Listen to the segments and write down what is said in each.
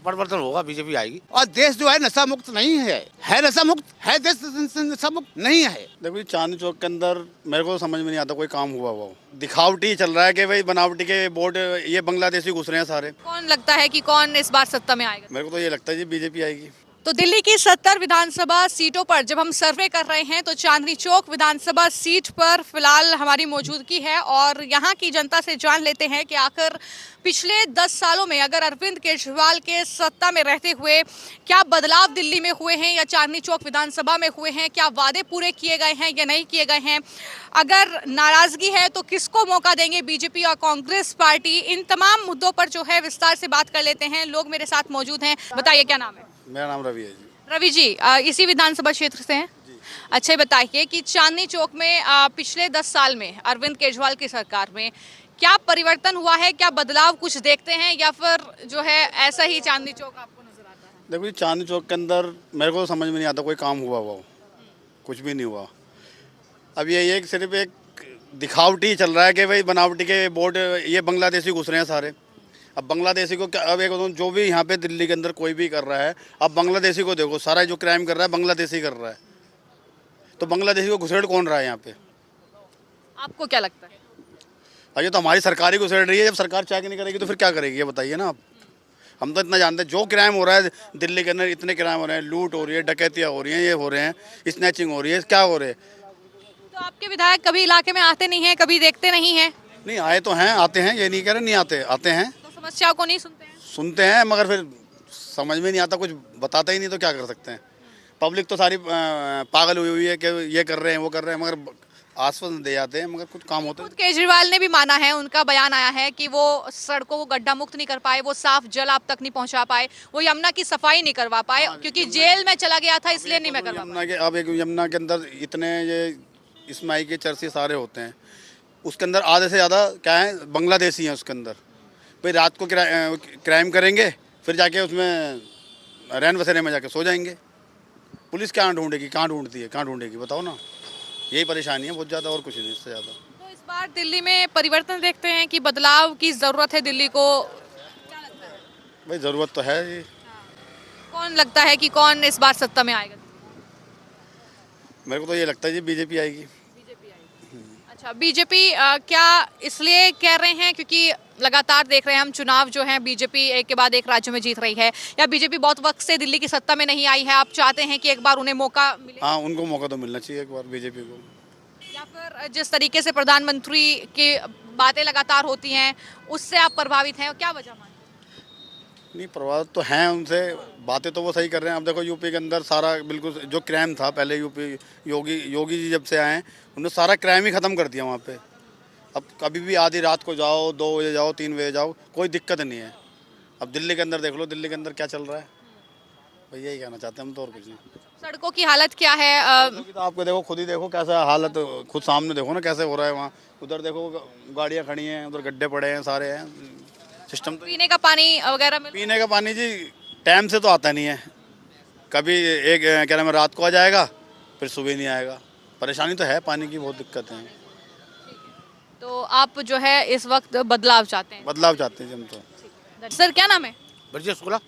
परिवर्तन होगा, बीजेपी आएगी। और देश जो है नशा मुक्त नहीं है नशा मुक्त है देश, नशा मुक्त नहीं है। देखो जी, चांदनी चौक के अंदर मेरे को समझ में नहीं आता कोई काम हुआ वो दिखावटी चल रहा है कि भाई बनावटी के वोट ये बांग्लादेशी घुस रहे हैं सारे। कौन लगता है कि कौन इस बार सत्ता में आएगा? मेरे को तो ये लगता है जी बीजेपी आएगी। तो दिल्ली की 70 विधानसभा सीटों पर जब हम सर्वे कर रहे हैं तो चांदनी चौक विधानसभा सीट पर फिलहाल हमारी मौजूदगी है और यहाँ की जनता से जान लेते हैं कि आखिर पिछले 10 सालों में अगर अरविंद केजरीवाल के सत्ता में रहते हुए क्या बदलाव दिल्ली में हुए हैं या चांदनी चौक विधानसभा में हुए हैं, क्या वादे पूरे किए गए हैं या नहीं किए गए हैं, अगर नाराजगी है तो किसको मौका देंगे बीजेपी और कांग्रेस पार्टी। इन तमाम मुद्दों पर जो है विस्तार से बात कर लेते हैं। लोग मेरे साथ मौजूद हैं। बताइए क्या नाम है? मेरा नाम रवि है जी। रवि जी, इसी विधानसभा क्षेत्र से हैं? अच्छा, बताइए कि चांदनी चौक में पिछले 10 साल में अरविंद केजरीवाल की सरकार में क्या परिवर्तन हुआ है, क्या बदलाव कुछ देखते हैं या फिर जो है ऐसा ही चांदनी चौक आपको नजर आता है? देखो जी, चांदनी चौक के अंदर मेरे को समझ में नहीं आता कोई काम हुआ वो कुछ भी नहीं हुआ। अब ये एक सिर्फ एक दिखावटी चल रहा है कि भाई बनावटी के वोट ये बांग्लादेशी घुस रहे हैं सारे। अब बांग्लादेशी को क्या, अब एक जो भी यहाँ पे दिल्ली के अंदर कोई भी कर रहा है, अब बांग्लादेशी को देखो, सारा जो क्राइम कर रहा है बांग्लादेशी कर रहा है, तो बांग्लादेशी को घुसेड़ कौन रहा है यहाँ पे? आपको क्या लगता है? अब ये तो हमारी सरकार ही घुसेड़ रही है। जब सरकार चेक नहीं करेगी तो फिर क्या करेगी, ये बताइए ना आप। हम तो इतना जानते हैं जो क्राइम हो रहा है दिल्ली के अंदर, इतने क्राइम हो रहे हैं, लूट हो रही है, डकैतियाँ हो रही हैं, ये हो रहे हैं, स्नैचिंग हो रही है, क्या हो रहे हैं। तो आपके विधायक कभी इलाके में आते नहीं हैं, कभी देखते नहीं हैं? नहीं आए तो हैं, आते हैं, ये नहीं कह रहे नहीं आते, आते हैं, तो समस्याओं को नहीं सुनते हैं? सुनते हैं, मगर फिर समझ में नहीं आता, कुछ बताता ही नहीं, तो क्या कर सकते हैं। पब्लिक तो सारी पागल हुई हुई है कि ये कर रहे हैं, वो कर रहे हैं, मगर आश्वासन दे जाते हैं, मगर कुछ काम होता खुद केजरीवाल ने भी माना है, उनका बयान आया है कि वो सड़कों को गड्ढा मुक्त नहीं कर पाए, वो साफ जल आप तक नहीं पहुंचा पाए, वो यमुना की सफाई नहीं करवा पाए क्योंकि जेल में चला गया था, इसलिए नहीं मैं करवा यमुना के। अब एक यमुना के अंदर इतने ये इस्माई के चर्चे सारे होते हैं, उसके अंदर आधे से ज़्यादा क्या है बांग्लादेशी हैं उसके अंदर। भाई रात को क्राइम करेंगे, फिर जाके उसमें रैन बसेरे में जाके सो जाएंगे। पुलिस क्या ढूंढेगी, कहाँ ढूंढती है, कहाँ ढूंढेगी, बताओ ना। यही परेशानी है बहुत ज़्यादा, और कुछ नहीं इससे ज़्यादा। तो इस बार दिल्ली में परिवर्तन देखते हैं कि बदलाव की जरूरत है दिल्ली को? क्या लगता है? भाई ज़रूरत तो है जी। कौन लगता है कि कौन इस बार सत्ता में आएगा? मेरे को तो ये लगता है जी बीजेपी आएगी। बीजेपी आएगी। अच्छा, बीजेपी क्या इसलिए कह रहे हैं क्योंकि लगातार देख रहे हैं हम चुनाव जो है बीजेपी एक के बाद एक राज्य में जीत रही है, या बीजेपी बहुत वक्त से दिल्ली की सत्ता में नहीं आई है, आप चाहते हैं कि एक बार उन्हें मौका मिले? हाँ, उनको मौका तो मिलना चाहिए एक बार बीजेपी को। या फिर जिस तरीके से प्रधानमंत्री की बातें लगातार होती हैं उससे आप प्रभावित हैं, क्या वजह मानते हैं? नहीं, प्रभावित तो हैं उनसे, बातें तो वो सही कर रहे हैं। अब देखो यूपी के अंदर सारा बिल्कुल जो क्राइम था पहले, यूपी योगी जी जब से आए हैं उन्होंने सारा क्राइम ही ख़त्म कर दिया वहाँ पे। अब कभी भी आधी रात को जाओ, 2 बजे जाओ, 3 बजे जाओ, कोई दिक्कत नहीं है। अब दिल्ली के अंदर देख लो, दिल्ली के अंदर क्या चल रहा है, भाई यही कहना चाहते हैं हम तो, और कुछ नहीं। सड़कों की हालत क्या है? तो आपको देखो, खुद ही देखो कैसा हालत, खुद सामने देखो ना कैसे हो रहा है वहाँ। उधर देखो गाड़ियाँ खड़ी हैं, उधर गड्ढे पड़े हैं, सारे हैं सिस्टम। तो पीने का पानी वगैरह पीने का पानी जी टाइम से तो आता नहीं है, कभी एक क्या नाम है रात को आ जाएगा, फिर सुबह नहीं आएगा। परेशानी तो है, पानी की बहुत दिक्कत है। तो आप जो है इस वक्त बदलाव चाहते हैं? बदलाव चाहते हैं जी हम तो। सर क्या नाम है? ब्रजेश शुक्ला।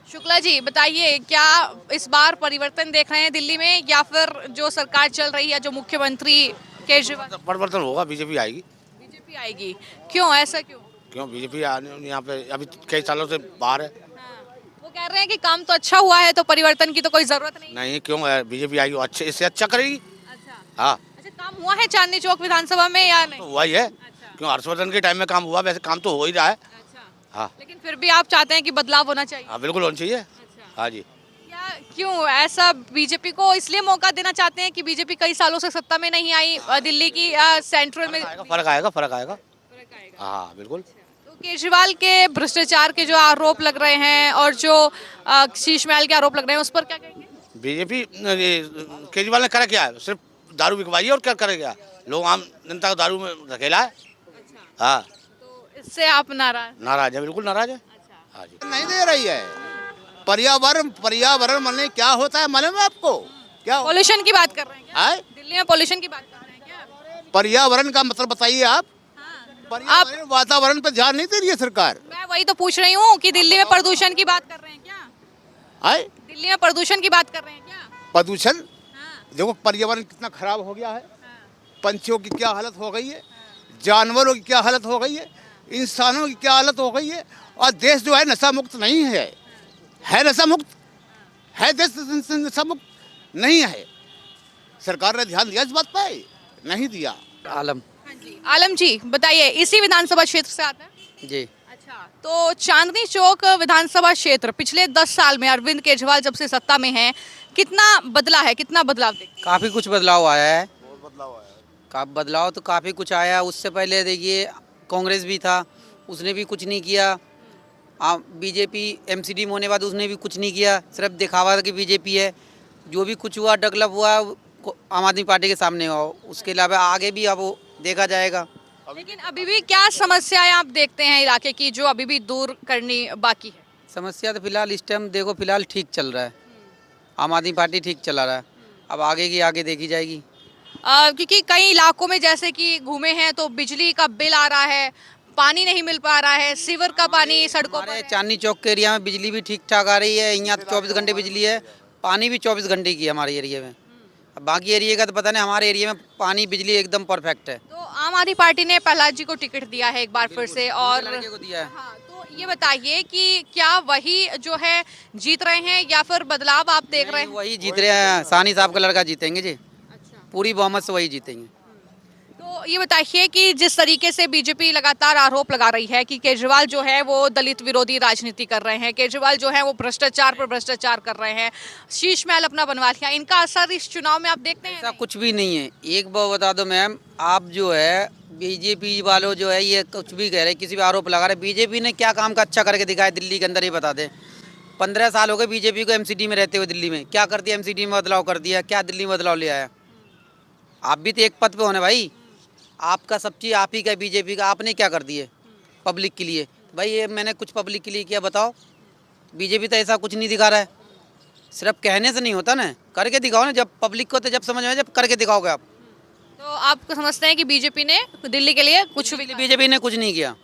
शुक्ला जी, बताइए क्या इस बार परिवर्तन देख रहे हैं दिल्ली में या फिर जो सरकार चल रही है, जो मुख्यमंत्री केजरीवाल? परिवर्तन होगा, बीजेपी आएगी। बीजेपी आएगी? क्यों, ऐसा क्यों? क्यों बीजेपी यहाँ पे अभी कई सालों से बाहर है। वो कह रहे हैं कि काम तो अच्छा हुआ है तो परिवर्तन की तो कोई जरूरत नहीं। नहीं, क्यों बीजेपी आएगी, अच्छे इससे अच्छा करेगी। अच्छा, हाँ, अच्छा, काम हुआ है चांदनी चौक विधानसभा में या नहीं? तो हुआ ही है। अच्छा, क्यों हर्षवर्धन के टाइम में काम हुआ, वैसे काम तो हो ही रहा है। अच्छा, हाँ लेकिन फिर भी आप चाहते हैं कि बदलाव होना चाहिए? हाँ, बिल्कुल होना चाहिए। अच्छा, हाँ जी। क्या क्यों ऐसा बीजेपी को इसलिए मौका देना चाहते हैं कि बीजेपी कई सालों से सत्ता में नहीं आई दिल्ली की सेंट्रल में? फर्क आएगा, फर्क आएगा। फर्क आएगा। हाँ बिल्कुल। तो केजरीवाल के भ्रष्टाचार के जो आरोप लग रहे हैं और जो शीश महल के आरोप लग रहे हैं उस पर क्या कहेंगे? बीजेपी केजरीवाल ने करा क्या है, सिर्फ दारू बिकवाई है और क्या करेगा, लोग आम जनता को दारू में धकेला है। अच्छा, हाँ, तो इससे आप नाराज है, बिल्कुल नाराज है। अच्छा, हाँ जी। नहीं दे रही है। पर्यावरण माने क्या होता है मालूम है आपको? क्या पॉल्यूशन की बात कर रहे हैं क्या? है? दिल्ली में पॉल्यूशन की बात कर रहे हैं क्या? पर्यावरण का मतलब बताइए आप। हाँ, पर्यावरण वातावरण पर ध्यान नहीं दे रही है सरकार। मैं वही तो पूछ रही हूँ कि दिल्ली में प्रदूषण की बात कर रहे हैं क्या? आए दिल्ली में प्रदूषण की बात कर रहे हैं क्या? प्रदूषण, हाँ, देखो पर्यावरण कितना खराब हो गया है, हाँ, पंछियों की क्या हालत हो गई है, जानवरों की क्या हालत हो गई है, इंसानों की क्या हालत हो गई है। और देश जो है नशा मुक्त नहीं है नशा मुक्त है, देश नशा मुक्त नहीं है। सरकार ने ध्यान दिया इस बात पे? नहीं दिया। आलम हाँ जी। आलम जी बताइए, इसी विधानसभा क्षेत्र से आता है? जी। अच्छा, तो चांदनी चौक विधानसभा क्षेत्र पिछले 10 साल में अरविंद केजरीवाल जब से सत्ता में है, कितना बदला है, कितना बदलाव देखते काफ़ी कुछ बदलाव आया है। बदलाव तो काफ़ी कुछ आया है। उससे पहले देखिए कांग्रेस भी था, उसने भी कुछ नहीं किया। बीजेपी एमसीडी में होने के बाद उसने भी कुछ नहीं किया, सिर्फ दिखावा कि बीजेपी है। जो भी कुछ हुआ डेवलप हुआ आम आदमी पार्टी के सामने हुआ, उसके अलावा आगे भी अब वो देखा जाएगा। हैं? लेकिन अभी भी क्या समस्याएं आप देखते हैं इलाके की जो अभी भी दूर करनी बाकी है? समस्या तो फिलहाल इस टाइम देखो फिलहाल ठीक चल रहा है, आम आदमी पार्टी ठीक चला रहा है। अब आगे की आगे देखी जाएगी। क्योंकि कई इलाकों में जैसे कि घूमे हैं तो बिजली का बिल आ रहा है, पानी नहीं मिल पा रहा है, सीवर का पानी सड़कों पर हमारे है। चांदनी चौक के एरिया में बिजली भी ठीक ठाक आ रही है। यहाँ 24 घंटे बिजली है, पानी भी 24 घंटे की है हमारे एरिया में। अब बाकी एरिया का तो पता नहीं, हमारे एरिया में पानी बिजली एकदम परफेक्ट है। तो आम आदमी पार्टी ने प्रहलाद जी को टिकट दिया है एक बार फिर से, और लड़के को दिया है। हाँ, तो ये बताइए कि क्या वही जो है जीत रहे हैं या फिर बदलाव आप देख रहे हैं? वही जीत रहे हैं, सानी साहब का लड़का जीतेंगे जी, अच्छा, पूरी बहुमत से वही जीतेंगे। तो ये बताइए कि जिस तरीके से बीजेपी लगातार आरोप लगा रही है कि केजरीवाल जो है वो दलित विरोधी राजनीति कर रहे हैं, केजरीवाल जो है वो भ्रष्टाचार पर भ्रष्टाचार कर रहे हैं, शीश महल अपना बनवा लिया, इनका असर इस चुनाव में आप देखते हैं? ऐसा कुछ भी नहीं है। एक बात बता दो मैम, आप जो है बीजेपी वालों जो है ये कुछ भी कह रहे, किसी भी आरोप लगा रहे, बीजेपी ने क्या काम का अच्छा करके दिखाया दिल्ली के अंदर, ये बता दें। 15 साल हो गए बीजेपी को एमसीडी में रहते हुए। दिल्ली में क्या कर दिया? एमसीडी में बदलाव कर दिया, क्या दिल्ली में बदलाव ले आया? आप भी तो एक पद पे होने भाई, आपका सब चीज़ आप ही का, बीजेपी का। आपने क्या कर दिए पब्लिक के लिए? भाई ये मैंने कुछ पब्लिक के लिए किया बताओ? बीजेपी तो ऐसा कुछ नहीं दिखा रहा है। सिर्फ कहने से नहीं होता ना, करके दिखाओ ना। जब पब्लिक को तो जब समझ में, जब करके दिखाओगे आप। तो आप समझते हैं कि बीजेपी ने दिल्ली के लिए कुछ भी बीजेपी ने कुछ नहीं किया।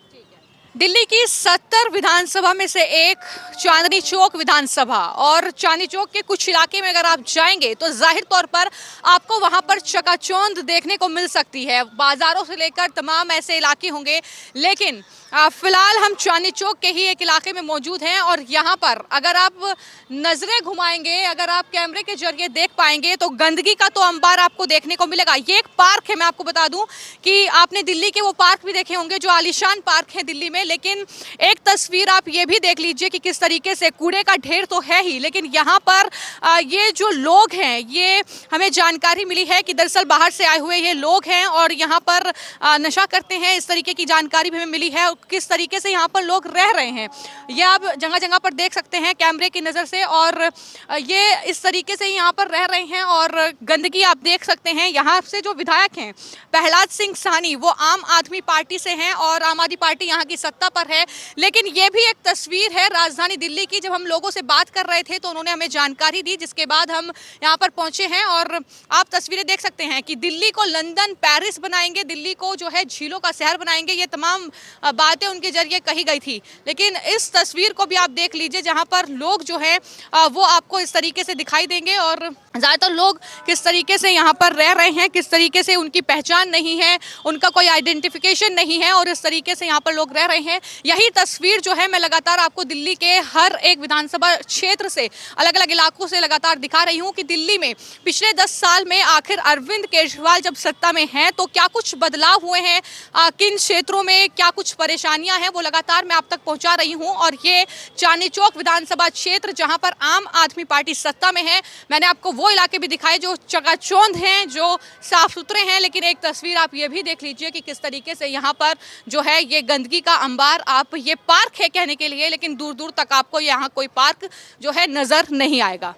दिल्ली की 70 विधानसभा में से एक चांदनी चौक विधानसभा, और चांदनी चौक के कुछ इलाके में अगर आप जाएंगे तो जाहिर तौर पर आपको वहां पर चकाचौंध देखने को मिल सकती है। बाजारों से लेकर तमाम ऐसे इलाके होंगे, लेकिन फिलहाल हम चांदनी चौक के ही एक इलाके में मौजूद हैं और यहाँ पर अगर आप नजरें घुमाएंगे, अगर आप कैमरे के जरिए देख पाएंगे तो गंदगी का तो अंबार आपको देखने को मिलेगा। ये एक पार्क है, मैं आपको बता दूं कि आपने दिल्ली के वो पार्क भी देखे होंगे जो आलीशान पार्क है दिल्ली में, लेकिन एक तस्वीर आप ये भी देख लीजिए कि किस तरीके से कूड़े का ढेर तो है ही, लेकिन यहाँ पर ये जो लोग हैं, ये हमें जानकारी मिली है कि दरअसल बाहर से आए हुए ये लोग हैं और यहाँ पर नशा करते हैं, इस तरीके की जानकारी भी हमें मिली है। किस तरीके से यहाँ पर लोग रह रहे हैं ये आप जगह जगह पर देख सकते हैं कैमरे की नज़र से, और ये इस तरीके से यहाँ पर रह रहे हैं और गंदगी आप देख सकते हैं। यहाँ से जो विधायक हैं प्रहलाद सिंह साहनी, वो आम आदमी पार्टी से हैं और आम आदमी पार्टी यहाँ की सत्ता पर है, लेकिन ये भी एक तस्वीर है राजधानी दिल्ली की। जब हम लोगों से बात कर रहे थे तो उन्होंने हमें जानकारी दी, जिसके बाद हम यहाँ पर पहुंचे हैं और आप तस्वीरें देख सकते हैं कि दिल्ली को लंदन पेरिस बनाएंगे, दिल्ली को जो है झीलों का शहर बनाएंगे, ये तमाम बातें उनके जरिए कही गई थी। लेकिन इस तस्वीर को भी आप देख लीजिए जहाँ पर लोग जो है वो आपको इस तरीके से दिखाई देंगे और ज़्यादातर लोग किस तरीके से यहाँ पर रह रहे हैं, किस तरीके से उनकी पहचान नहीं है, उनका कोई आइडेंटिफिकेशन नहीं है और इस तरीके से यहाँ पर लोग रह रहे हैं। यही तस्वीर जो है मैं लगातार आपको दिल्ली के हर एक विधानसभा क्षेत्र से, अलग अलग इलाकों से लगातार दिखा रही हूँ कि दिल्ली में पिछले 10 साल में आखिर अरविंद केजरीवाल जब सत्ता में हैं तो क्या कुछ बदलाव हुए हैं, किन क्षेत्रों में क्या कुछ परेशानियां हैं, वो लगातार मैं आप तक पहुंचा रही हूं। और ये चांदनी चौक विधानसभा क्षेत्र जहां पर आम आदमी पार्टी सत्ता में है, मैंने आपको वो इलाके भी दिखाए जो चकाचौंध हैं, जो साफ सुथरे हैं, लेकिन एक तस्वीर आप ये भी देख लीजिए कि किस तरीके से यहाँ पर जो है ये गंदगी का अंबार। आप ये पार्क है कहने के लिए, लेकिन दूर दूर तक आपको यहाँ कोई पार्क जो है नजर नहीं आएगा।